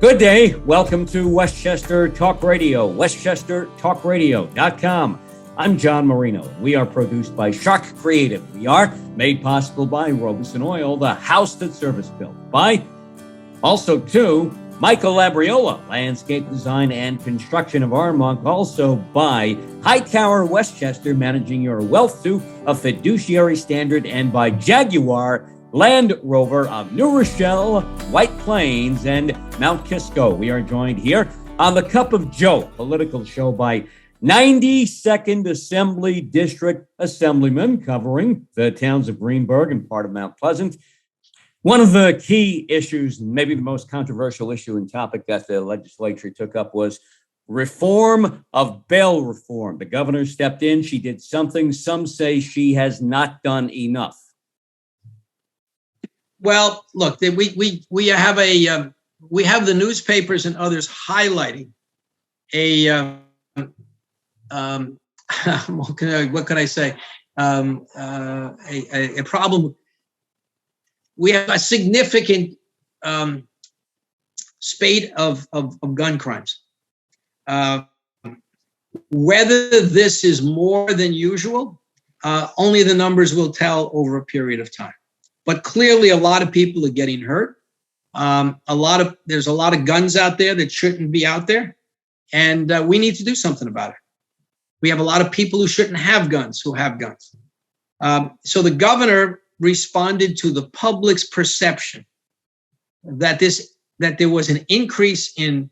Good day. Welcome to Westchester Talk Radio, westchestertalkradio.com. I'm John Marino. We are produced by Sharc Creative. We are made possible by Robeson Oil, the house that service built. By also to Michael Labriola, landscape design and construction of Armonk. Also by Hightower Westchester, managing your wealth to a fiduciary standard. And by Jaguar Land Rover of New Rochelle, White Plains, and Mount Kisco. We are joined here on the Cup of Joe political show by 92nd Assembly District Assemblyman, covering the towns of Greenburgh and part of Mount Pleasant. One of the key issues, maybe the most controversial issue and topic that the legislature took up, was reform of bail reform. The governor stepped in. She did something. Some say she has not done enough. Well, look, we have the newspapers and others highlighting a what can I say? A problem. We have a significant spate of gun crimes. Whether this is more than usual, only the numbers will tell over a period of time. But clearly, a lot of people are getting hurt. There's a lot of guns out there that shouldn't be out there, and we need to do something about it. We have a lot of people who shouldn't have guns who have guns. So the governor responded to the public's perception that there was an increase in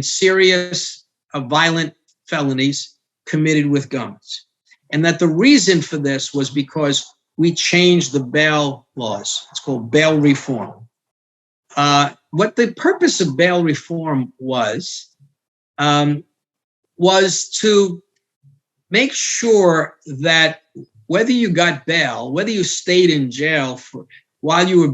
serious violent felonies committed with guns, and that the reason for this was because we changed the bail laws. It's called bail reform. What the purpose of bail reform was to make sure that whether you got bail, whether you stayed in jail while you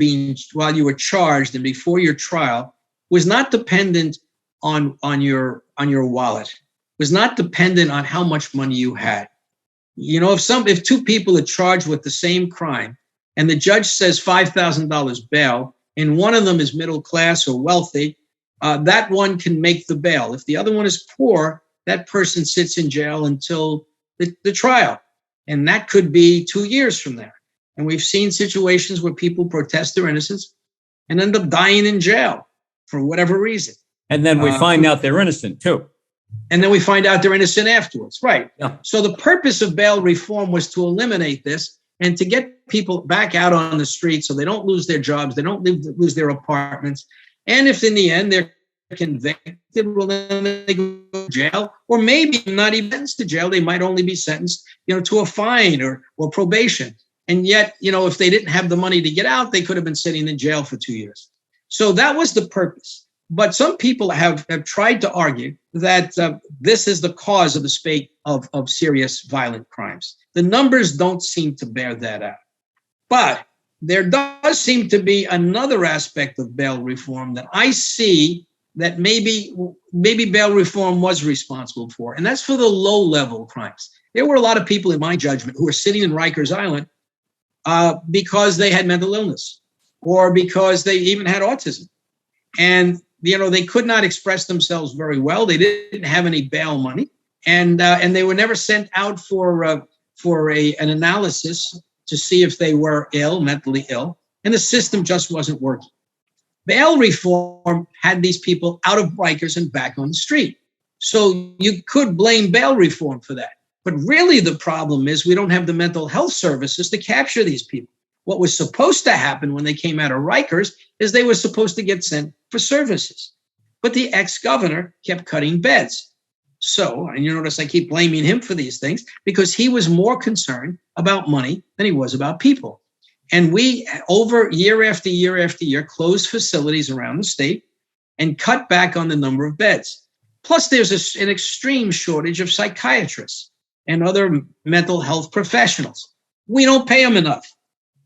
were charged and before your trial, was not dependent on your wallet, was not dependent on how much money you had. You know, if two people are charged with the same crime and the judge says $5,000 bail, and one of them is middle class or wealthy, that one can make the bail. If the other one is poor, that person sits in jail until the trial. And that could be 2 years from there. And we've seen situations where people protest their innocence and end up dying in jail for whatever reason. And then we find out they're innocent too. And then we find out they're innocent afterwards. Right. Yeah. So the purpose of bail reform was to eliminate this and to get people back out on the street so they don't lose their jobs, they don't lose their apartments. And if in the end they're convicted, well, then they go to jail, or maybe not even sentenced to jail. They might only be sentenced, to a fine or probation. And yet, if they didn't have the money to get out, they could have been sitting in jail for 2 years. So that was the purpose. But some people have tried to argue that this is the cause of the spate of serious violent crimes. The numbers don't seem to bear that out. But there does seem to be another aspect of bail reform that I see that maybe bail reform was responsible for, and that's for the low-level crimes. There were a lot of people, in my judgment, who were sitting in Rikers Island because they had mental illness or because they even had autism. And they could not express themselves very well. They didn't have any bail money, and they were never sent out for an analysis to see if they were mentally ill, and the system just wasn't working. Bail reform had these people out of Rikers and back on the street. So you could blame bail reform for that. But really the problem is we don't have the mental health services to capture these people. What was supposed to happen when they came out of Rikers is they were supposed to get sent for services. But the ex-governor kept cutting beds. So, and you notice I keep blaming him for these things because he was more concerned about money than he was about people. And we, over year after year after year, closed facilities around the state and cut back on the number of beds. Plus, there's an extreme shortage of psychiatrists and other mental health professionals. We don't pay them enough.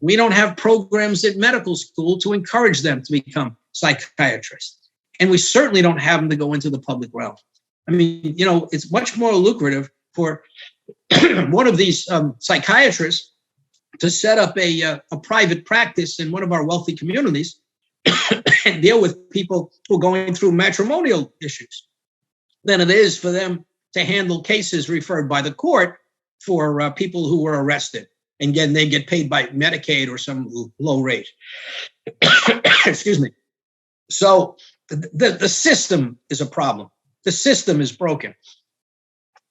We don't have programs at medical school to encourage them to become psychiatrists. And we certainly don't have them to go into the public realm. I mean, it's much more lucrative for one of these psychiatrists to set up a private practice in one of our wealthy communities and deal with people who are going through matrimonial issues than it is for them to handle cases referred by the court for people who were arrested. And again, they get paid by Medicaid or some low rate. Excuse me. So the system is a problem. The system is broken.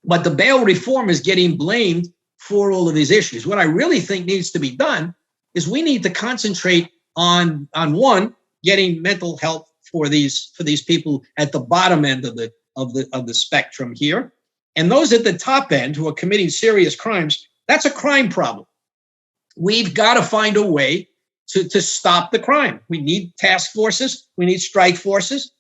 But the bail reform is getting blamed for all of these issues. What I really think needs to be done is we need to concentrate on one, getting mental health for these people at the bottom end of the spectrum here. And those at the top end who are committing serious crimes, that's a crime problem. We've got to find a way to stop the crime. We need task forces. We need strike forces.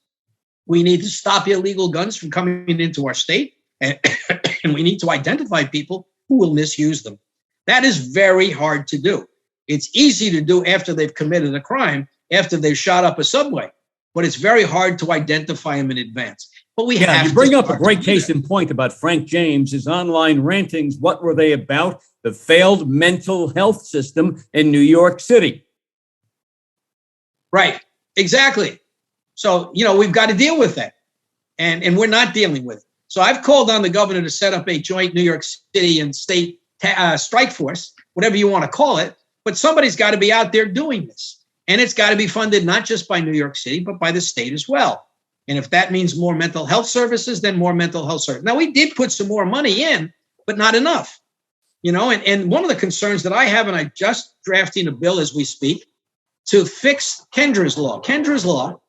We need to stop illegal guns from coming into our state. And we need to identify people who will misuse them. That is very hard to do. It's easy to do after they've committed a crime, after they've shot up a subway. But it's very hard to identify them in advance. But we have to. You bring up a great case in point about Frank James, his online rantings. What were they about? The failed mental health system in New York City. Right. Exactly. So, we've got to deal with that. And we're not dealing with it. So I've called on the governor to set up a joint New York City and state strike force, whatever you want to call it. But somebody's got to be out there doing this. And it's got to be funded not just by New York City, but by the state as well. And if that means more mental health services, then more mental health services. Now, we did put some more money in, but not enough. And one of the concerns that I have, and I'm just drafting a bill as we speak, to fix Kendra's Law. Kendra's Law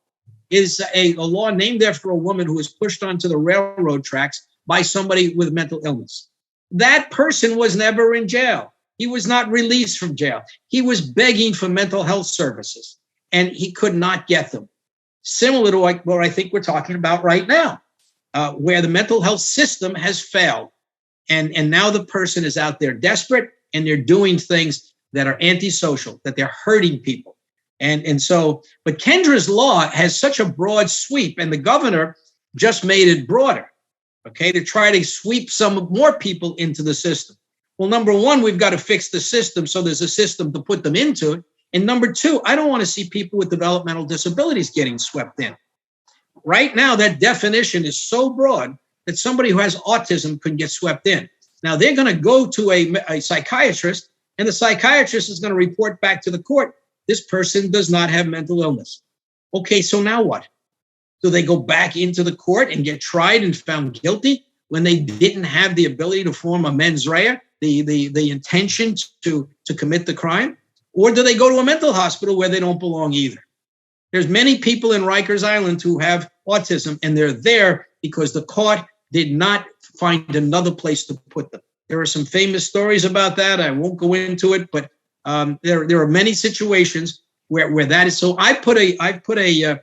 is a law named after a woman who was pushed onto the railroad tracks by somebody with mental illness. That person was never in jail. He was not released from jail. He was begging for mental health services, and he could not get them. Similar to what I think we're talking about right now, where the mental health system has failed. And now the person is out there desperate, and they're doing things that are antisocial, that they're hurting people. But Kendra's Law has such a broad sweep, and the governor just made it broader, to try to sweep some more people into the system. Well, number one, we've got to fix the system so there's a system to put them into. And number two, I don't want to see people with developmental disabilities getting swept in. Right now, that definition is so broad that somebody who has autism could get swept in. Now, they're going to go to a psychiatrist, and the psychiatrist is going to report back to the court, this person does not have mental illness. Okay, so now what? Do they go back into the court and get tried and found guilty when they didn't have the ability to form a mens rea, the intention to commit the crime? Or do they go to a mental hospital where they don't belong either? There's many people in Rikers Island who have autism, and they're there because the court did not find another place to put them. There are some famous stories about that. I won't go into it, but there are many situations where that is. So I'm putting a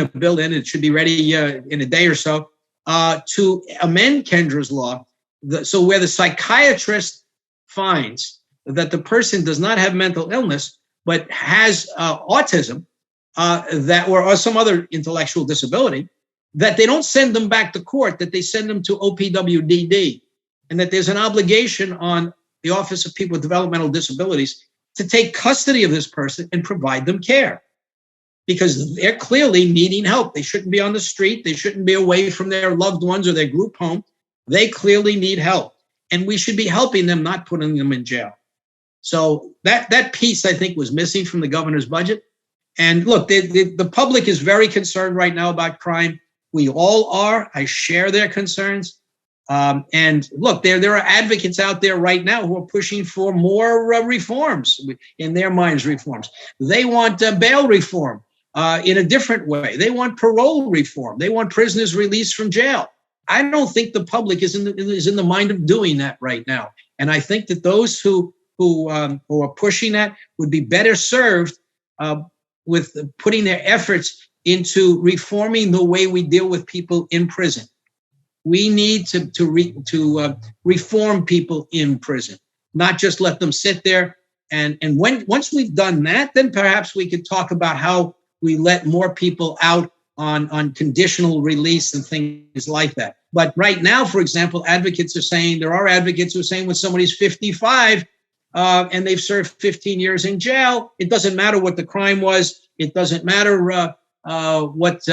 bill in. It should be ready in a day or so to amend Kendra's Law. So where the psychiatrist finds that the person does not have mental illness, but has autism or some other intellectual disability, that they don't send them back to court, that they send them to OPWDD, and that there's an obligation on the Office of People with Developmental Disabilities to take custody of this person and provide them care, because they're clearly needing help. They shouldn't be on the street. They shouldn't be away from their loved ones or their group home. They clearly need help, and we should be helping them, not putting them in jail. So that piece, I think, was missing from the governor's budget. And look, the public is very concerned right now about crime. We all are. I share their concerns. And look, there are advocates out there right now who are pushing for more reforms, in their minds, reforms. They want bail reform in a different way. They want parole reform. They want prisoners released from jail. I don't think the public is in the mind of doing that right now. And I think that those who are pushing that would be better served with putting their efforts into reforming the way we deal with people in prison. We need to reform people in prison, not just let them sit there. And once we've done that, then perhaps we could talk about how we let more people out on conditional release and things like that. But right now, for example, there are advocates who are saying when somebody's 55, and they've served 15 years in jail. It doesn't matter what the crime was. It doesn't matter what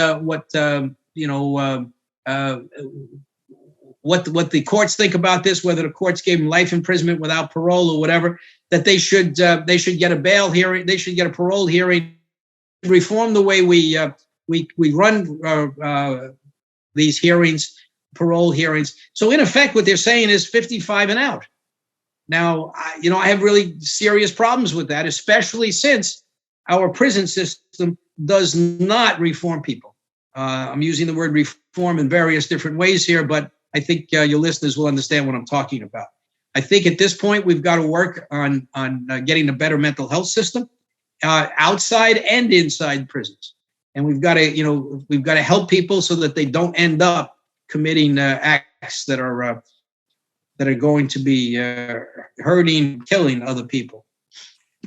the courts think about this, whether the courts gave them life imprisonment without parole or whatever, that they should get a bail hearing. They should get a parole hearing. Reform the way we run these hearings, parole hearings. So in effect, what they're saying is 55 and out. Now, I have really serious problems with that, especially since our prison system does not reform people. I'm using the word reform in various different ways here, but I think your listeners will understand what I'm talking about. I think at this point, we've got to work on getting a better mental health system outside and inside prisons. And we've got to help people so that they don't end up committing acts that are going to be hurting, killing other people.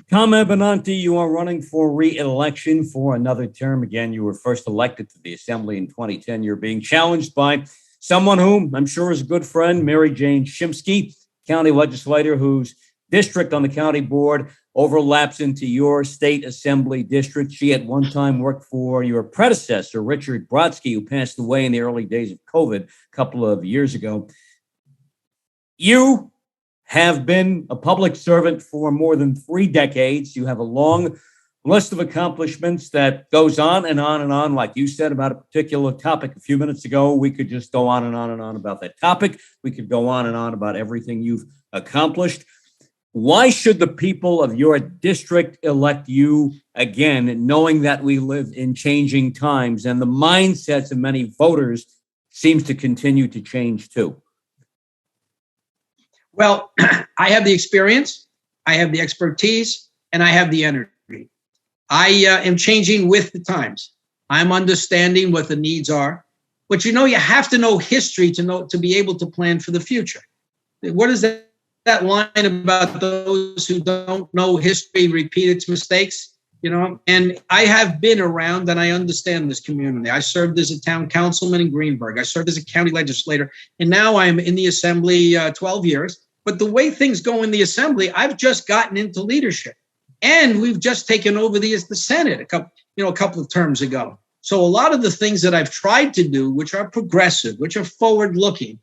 Tom Abenanti, you are running for re-election for another term. Again, you were first elected to the Assembly in 2010. You're being challenged by someone whom I'm sure is a good friend, Mary Jane Shimsky, county legislator whose district on the county board overlaps into your state assembly district. She at one time worked for your predecessor, Richard Brodsky, who passed away in the early days of COVID a couple of years ago. You have been a public servant for more than 3 decades. You have a long list of accomplishments that goes on and on and on. Like you said about a particular topic a few minutes ago, we could just go on and on and on about that topic. We could go on and on about everything you've accomplished. Why should the people of your district elect you again, knowing that we live in changing times and the mindsets of many voters seems to continue to change too? Well, I have the experience, I have the expertise, and I have the energy. I am changing with the times. I'm understanding what the needs are. But you have to know history to be able to plan for the future. What is that line about those who don't know history repeat its mistakes? And I have been around and I understand this community. I served as a town councilman in Greenberg. I served as a county legislator, and now I'm in the assembly 12 years. But the way things go in the assembly, I've just gotten into leadership, and we've just taken over the Senate a couple of terms ago. So a lot of the things that I've tried to do, which are progressive, which are forward-looking,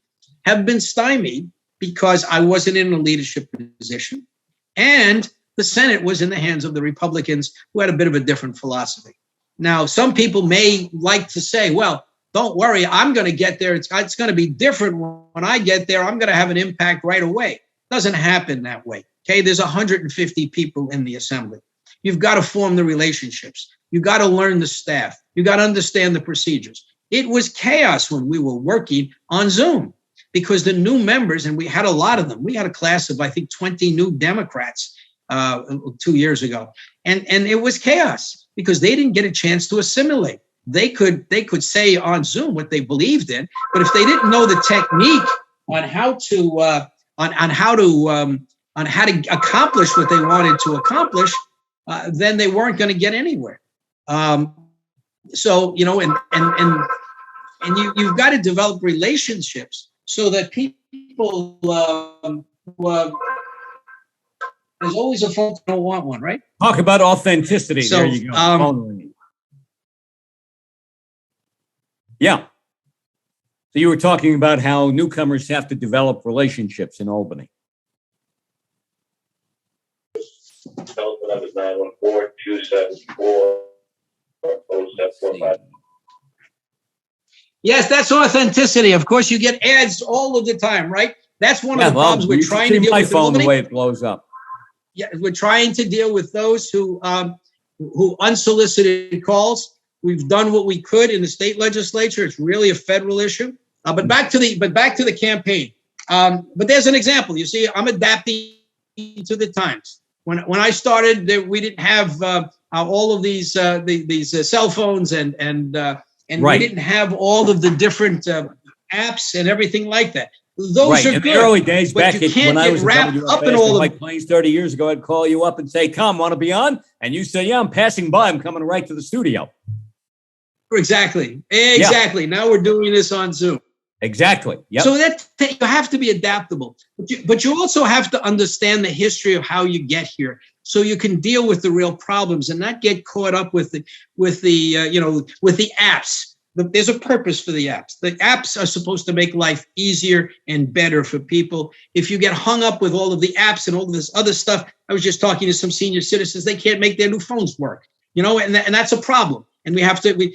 have been stymied because I wasn't in a leadership position, and the Senate was in the hands of the Republicans who had a bit of a different philosophy. Now, some people may like to say, well, don't worry, I'm going to get there. It's going to be different when I get there. I'm going to have an impact right away. It doesn't happen that way. Okay, there's 150 people in the assembly. You've got to form the relationships. You've got to learn the staff. You've got to understand the procedures. It was chaos when we were working on Zoom because the new members, and we had a lot of them. We had a class of, I think, 20 new Democrats 2 years ago. And it was chaos because they didn't get a chance to assimilate. They could say on Zoom what they believed in, but if they didn't know the technique on how to accomplish what they wanted to accomplish, then they weren't going to get anywhere. So you've got to develop relationships so that people. There's always a phone that don't want one, right? Talk about authenticity. So, there you go. Yeah. So you were talking about how newcomers have to develop relationships in Albany. Telephone number is 914-274-0745. Yes, that's authenticity. Of course, you get ads all of the time, right? That's one of the problems we're trying to deal with. My phone, the way it blows up. Yeah, we're trying to deal with those who unsolicited calls. We've done what we could in the state legislature. It's really a federal issue. But back to the campaign. But there's an example. You see, I'm adapting to the times. When I started, we didn't have all of these cell phones and right. We didn't have all of the different apps and everything like that. Those right. are in good. the early days, back when I was wrapped up in all like Plains 30 years ago, I'd call you up and say, "Tom, want to be on?" And you say, "Yeah, I'm passing by. I'm coming right to the studio." Exactly. Yeah. Now we're doing this on Zoom. Exactly. Yep. So that you have to be adaptable, but you also have to understand the history of how you get here, so you can deal with the real problems and not get caught up with the apps. There's a purpose for the apps. The apps are supposed to make life easier and better for people. If you get hung up with all of the apps and all of this other stuff, I was just talking to some senior citizens, they can't make their new phones work, and that's a problem. And we have to,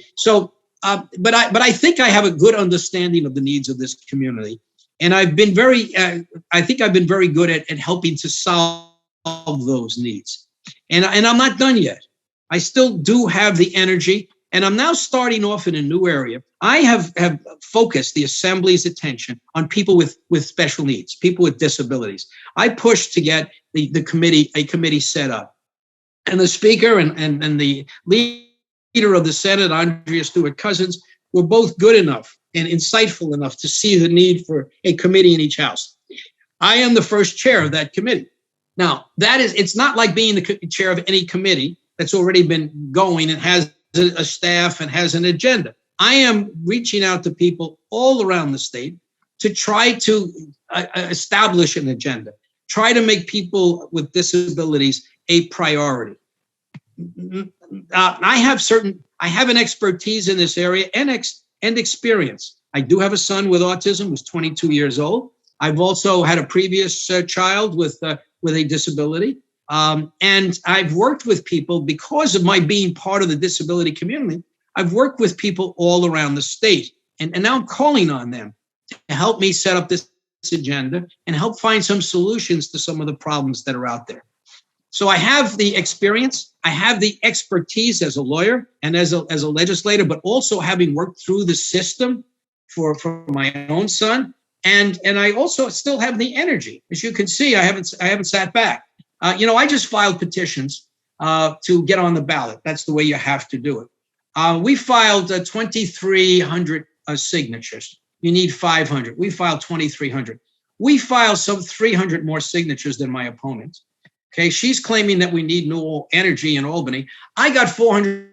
but I think I have a good understanding of the needs of this community. And I think I've been very good at helping to solve those needs. And I'm not done yet. I still do have the energy. And I'm now starting off in a new area. I have focused the Assembly's attention on people with special needs, people with disabilities. I pushed to get a committee set up. And the Speaker and the leader of the Senate, Andrea Stewart-Cousins, were both good enough and insightful enough to see the need for a committee in each house. I am the first chair of that committee. Now, it's not like being the chair of any committee that's already been going and has a staff and has an agenda. I am reaching out to people all around the state to try to establish an agenda, try to make people with disabilities a priority. I have an expertise in this area and experience. I do have a son with autism who's 22 years old. I've also had a previous child with a disability. And I've worked with people because of my being part of the disability community. I've worked with people all around the state. And now I'm calling on them to help me set up this agenda and help find some solutions to some of the problems that are out there. So I have the experience, I have the expertise as a lawyer and as a legislator, but also having worked through the system for my own son. And I also still have the energy. As you can see, I haven't sat back. I just filed petitions to get on the ballot. That's the way you have to do it. We filed 2,300 signatures. You need 500. We filed 2,300. We filed some 300 more signatures than my opponent. Okay, she's claiming that we need new energy in Albany. I got 400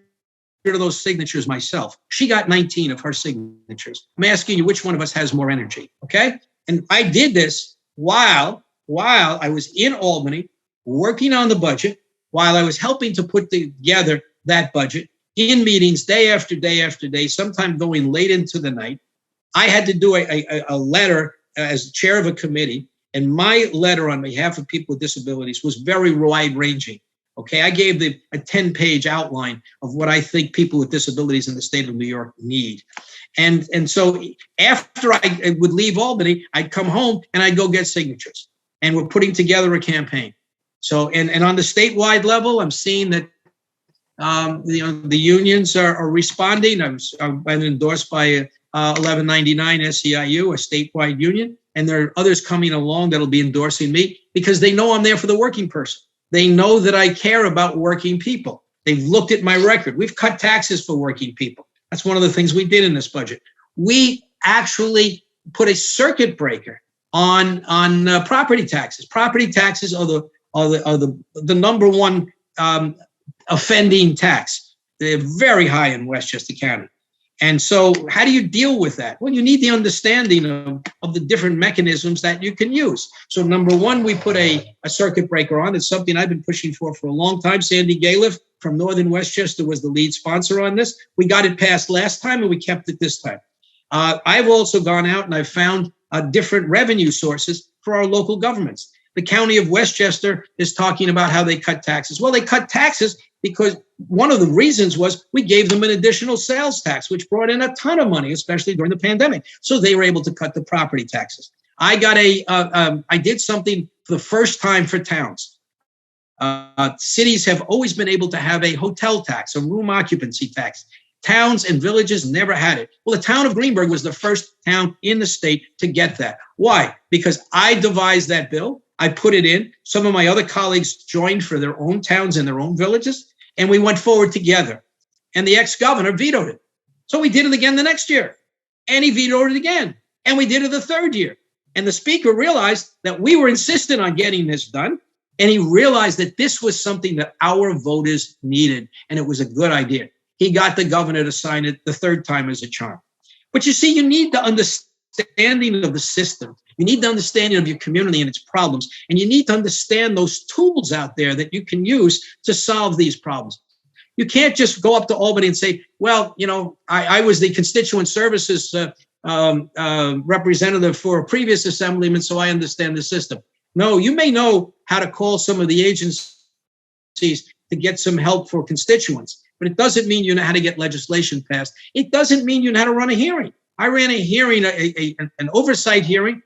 of those signatures myself. She got 19 of her signatures. I'm asking you which one of us has more energy, okay? And I did this while I was in Albany working on the budget, while I was helping to put together that budget in meetings day after day after day, sometimes going late into the night. I had to do a letter as chair of a committee, and my letter on behalf of people with disabilities was very wide-ranging. Okay, I gave a 10-page outline of what I think people with disabilities in the state of New York need. And so after I would leave Albany, I'd come home and I'd go get signatures. And we're putting together a campaign. So, and on the statewide level, I'm seeing that the unions are responding. I've been endorsed by 1199 SEIU, a statewide union, and there are others coming along that'll be endorsing me because they know I'm there for the working person. They know that I care about working people. They've looked at my record. We've cut taxes for working people. That's one of the things we did in this budget. We actually put a circuit breaker on property taxes. Property taxes are the number one offending tax. They're very high in Westchester County. And so how do you deal with that? Well, you need the understanding of the different mechanisms that you can use. So number one, we put a circuit breaker on. It's something I've been pushing for a long time. Sandy Galiff from Northern Westchester was the lead sponsor on this. We got it passed last time and we kept it this time. I've also gone out and I've found different revenue sources for our local governments. The county of Westchester is talking about how they cut taxes. Well, they cut taxes because one of the reasons was we gave them an additional sales tax, which brought in a ton of money, especially during the pandemic. So they were able to cut the property taxes. I did something for the first time for towns. Cities have always been able to have a hotel tax, a room occupancy tax. Towns and villages never had it. Well, the town of Greenburgh was the first town in the state to get that. Why? Because I devised that bill. I put it in. Some of my other colleagues joined for their own towns and their own villages, and we went forward together. And the ex-governor vetoed it. So we did it again the next year, and he vetoed it again, and we did it the third year. And the speaker realized that we were insistent on getting this done, and he realized that this was something that our voters needed, and it was a good idea. He got the governor to sign it the third time as a charm. But you see, you need to understand understanding of the system. You need the understanding of your community and its problems. And you need to understand those tools out there that you can use to solve these problems. You can't just go up to Albany and say, well, I was the constituent services representative for a previous assemblyman, so I understand the system. No, you may know how to call some of the agencies to get some help for constituents, but it doesn't mean you know how to get legislation passed. It doesn't mean you know how to run a hearing. I ran a hearing, an oversight hearing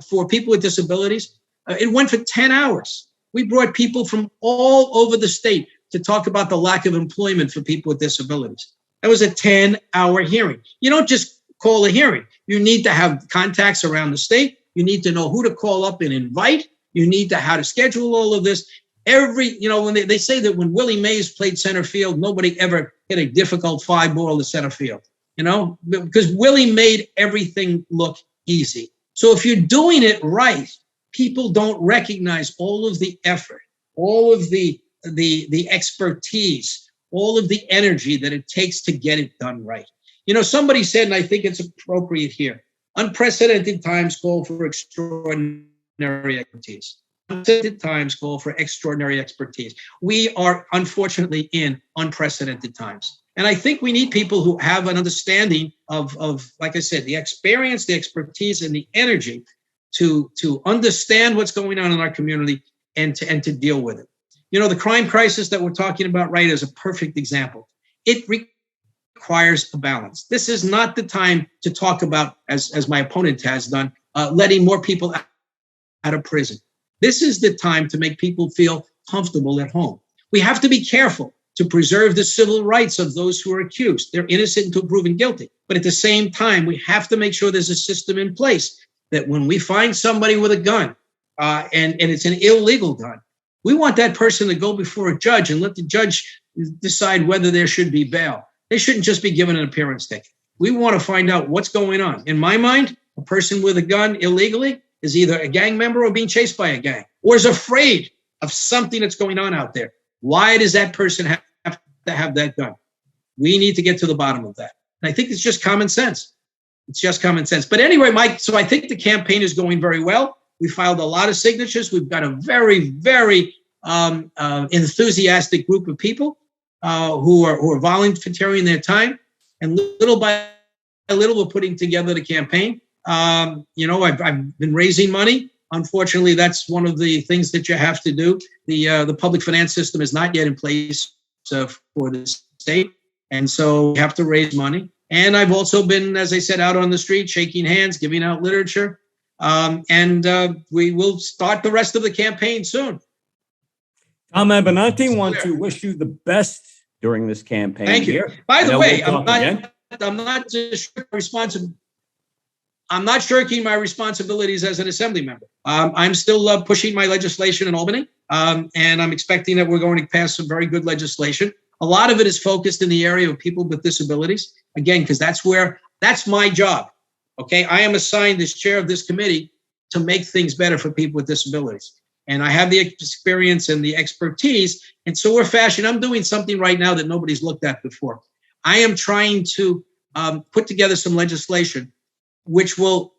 for people with disabilities. It went for 10 hours. We brought people from all over the state to talk about the lack of employment for people with disabilities. That was a 10-hour hearing. You don't just call a hearing. You need to have contacts around the state. You need to know who to call up and invite. You need to how to schedule all of this. When they say that when Willie Mays played center field, nobody ever hit a difficult fly ball to center field, because Willie made everything look easy. So if you're doing it right, people don't recognize all of the effort, all of the expertise, all of the energy that it takes to get it done right. Somebody said, and I think it's appropriate here, unprecedented times call for extraordinary expertise. Unprecedented times call for extraordinary expertise. We are unfortunately in unprecedented times. And I think we need people who have an understanding of, like I said, the experience, the expertise, and the energy to understand what's going on in our community and to deal with it. The crime crisis that we're talking about, right, is a perfect example. It requires a balance. This is not the time to talk about, as my opponent has done, letting more people out of prison. This is the time to make people feel comfortable at home. We have to be careful to preserve the civil rights of those who are accused. They're innocent until proven guilty. But at the same time, we have to make sure there's a system in place that when we find somebody with a gun, and it's an illegal gun, we want that person to go before a judge and let the judge decide whether there should be bail. They shouldn't just be given an appearance ticket. We want to find out what's going on. In my mind, a person with a gun illegally is either a gang member or being chased by a gang, or is afraid of something that's going on out there. Why does that person have to have that gun? We need to get to the bottom of that. And I think it's just common sense. It's just common sense. But anyway, Mike, so I think the campaign is going very well. We filed a lot of signatures. We've got a very, very enthusiastic group of people who are volunteering their time. And little by little, we're putting together the campaign. I've been raising money. Unfortunately, that's one of the things that you have to do. The public finance system is not yet in place for the state. And so we have to raise money. And I've also been, as I said, out on the street, shaking hands, giving out literature. And we will start the rest of the campaign soon. Tom Abenanti wants to wish you the best during this campaign. Thank you. Here. By the way, I'm not shirking my responsibilities as an assembly member. I'm still pushing my legislation in Albany, and I'm expecting that we're going to pass some very good legislation. A lot of it is focused in the area of people with disabilities, again, because that's my job. Okay, I am assigned as chair of this committee to make things better for people with disabilities. And I have the experience and the expertise. And so I'm doing something right now that nobody's looked at before. I am trying to put together some legislation which will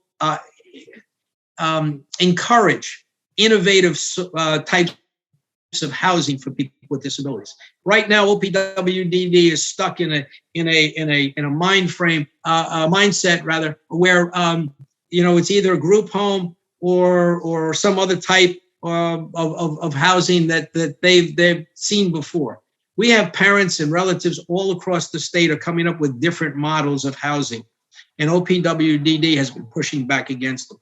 encourage innovative types of housing for people with disabilities. Right now, OPWDD is stuck in a mindset rather, where it's either a group home or some other type of housing that they've seen before. We have parents and relatives all across the state are coming up with different models of housing, and OPWDD has been pushing back against them.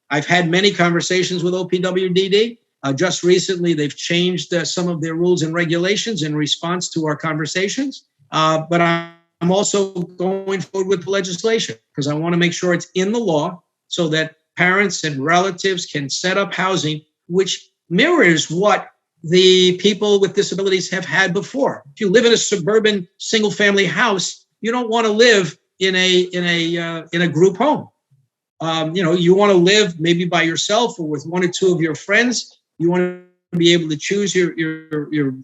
I've had many conversations with OPWDD. Just recently, they've changed some of their rules and regulations in response to our conversations. But I'm also going forward with the legislation because I want to make sure it's in the law so that parents and relatives can set up housing which mirrors what the people with disabilities have had before. If you live in a suburban single-family house, you don't want to live in a group home. You want to live maybe by yourself or with one or two of your friends. You want to be able to choose your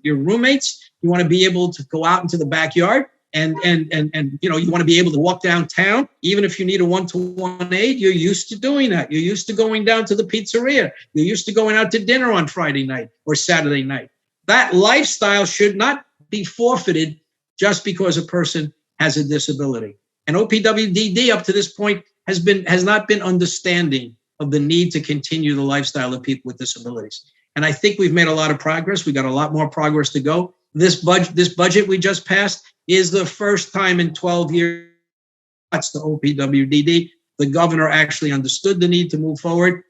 roommates. You want to be able to go out into the backyard. And you know, you want to be able to walk downtown, even if you need a one-to-one aid. You're used to doing that. You're used to going down to the pizzeria. You're used to going out to dinner on Friday night or Saturday night. That lifestyle should not be forfeited just because a person has a disability. And OPWDD up to this point has not been understanding of the need to continue the lifestyle of people with disabilities. And I think we've made a lot of progress. We got a lot more progress to go. This budget we just passed is the first time in 12 years that's the OPWDD. The governor actually understood the need to move forward.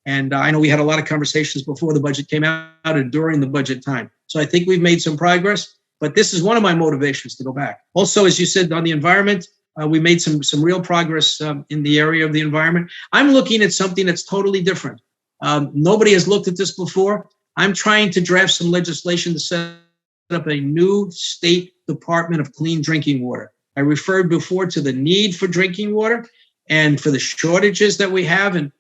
And I know we had a lot of conversations before the budget came out and during the budget time. So I think we've made some progress, but this is one of my motivations to go back. Also, as you said, on the environment, we made some real progress in the area of the environment. I'm looking at something that's totally different. Nobody has looked at this before. I'm trying to draft some legislation to set up a new state Department of Clean Drinking Water. I referred before to the need for drinking water and for the shortages that we have and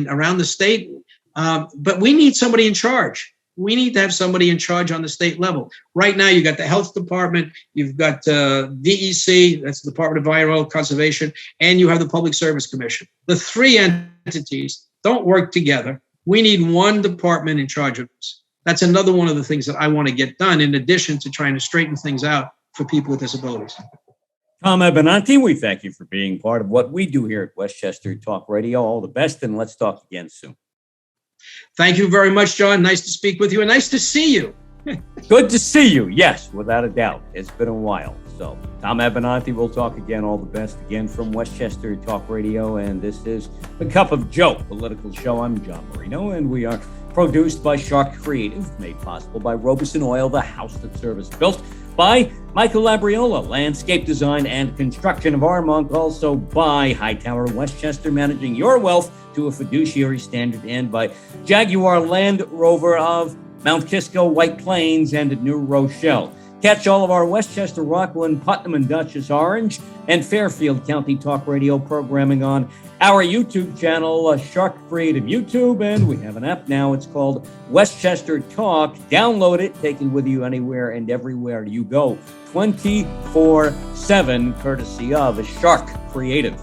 around the state. But we need somebody in charge. We need to have somebody in charge on the state level. Right now, you've got the health department, you've got DEC, that's the Department of Environmental Conservation, and you have the Public Service Commission. The three entities don't work together. We need one department in charge of this. That's another one of the things that I want to get done, in addition to trying to straighten things out for people with disabilities. Tom Abenanti, we thank you for being part of what we do here at Westchester Talk Radio. All the best, and let's talk again soon. Thank you very much, John. Nice to speak with you, and nice to see you. Good to see you. Yes, without a doubt. It's been a while. So, Tom Abenanti, we'll talk again. All the best again from Westchester Talk Radio. And this is The Cup of Joe, political show. I'm John Marino, and we are produced by Sharc Creative, made possible by Robeson Oil, the house that service built, by Michael Labriola, landscape design and construction of Armonk, also by Hightower Westchester, managing your wealth to a fiduciary standard, and by Jaguar Land Rover of Mount Kisco, White Plains, and New Rochelle. Catch all of our Westchester, Rockland, Putnam, and Dutchess Orange and Fairfield County Talk Radio programming on our YouTube channel, Sharc Creative YouTube, and we have an app now. It's called Westchester Talk. Download it, take it with you anywhere and everywhere you go, 24/7, courtesy of Sharc Creative.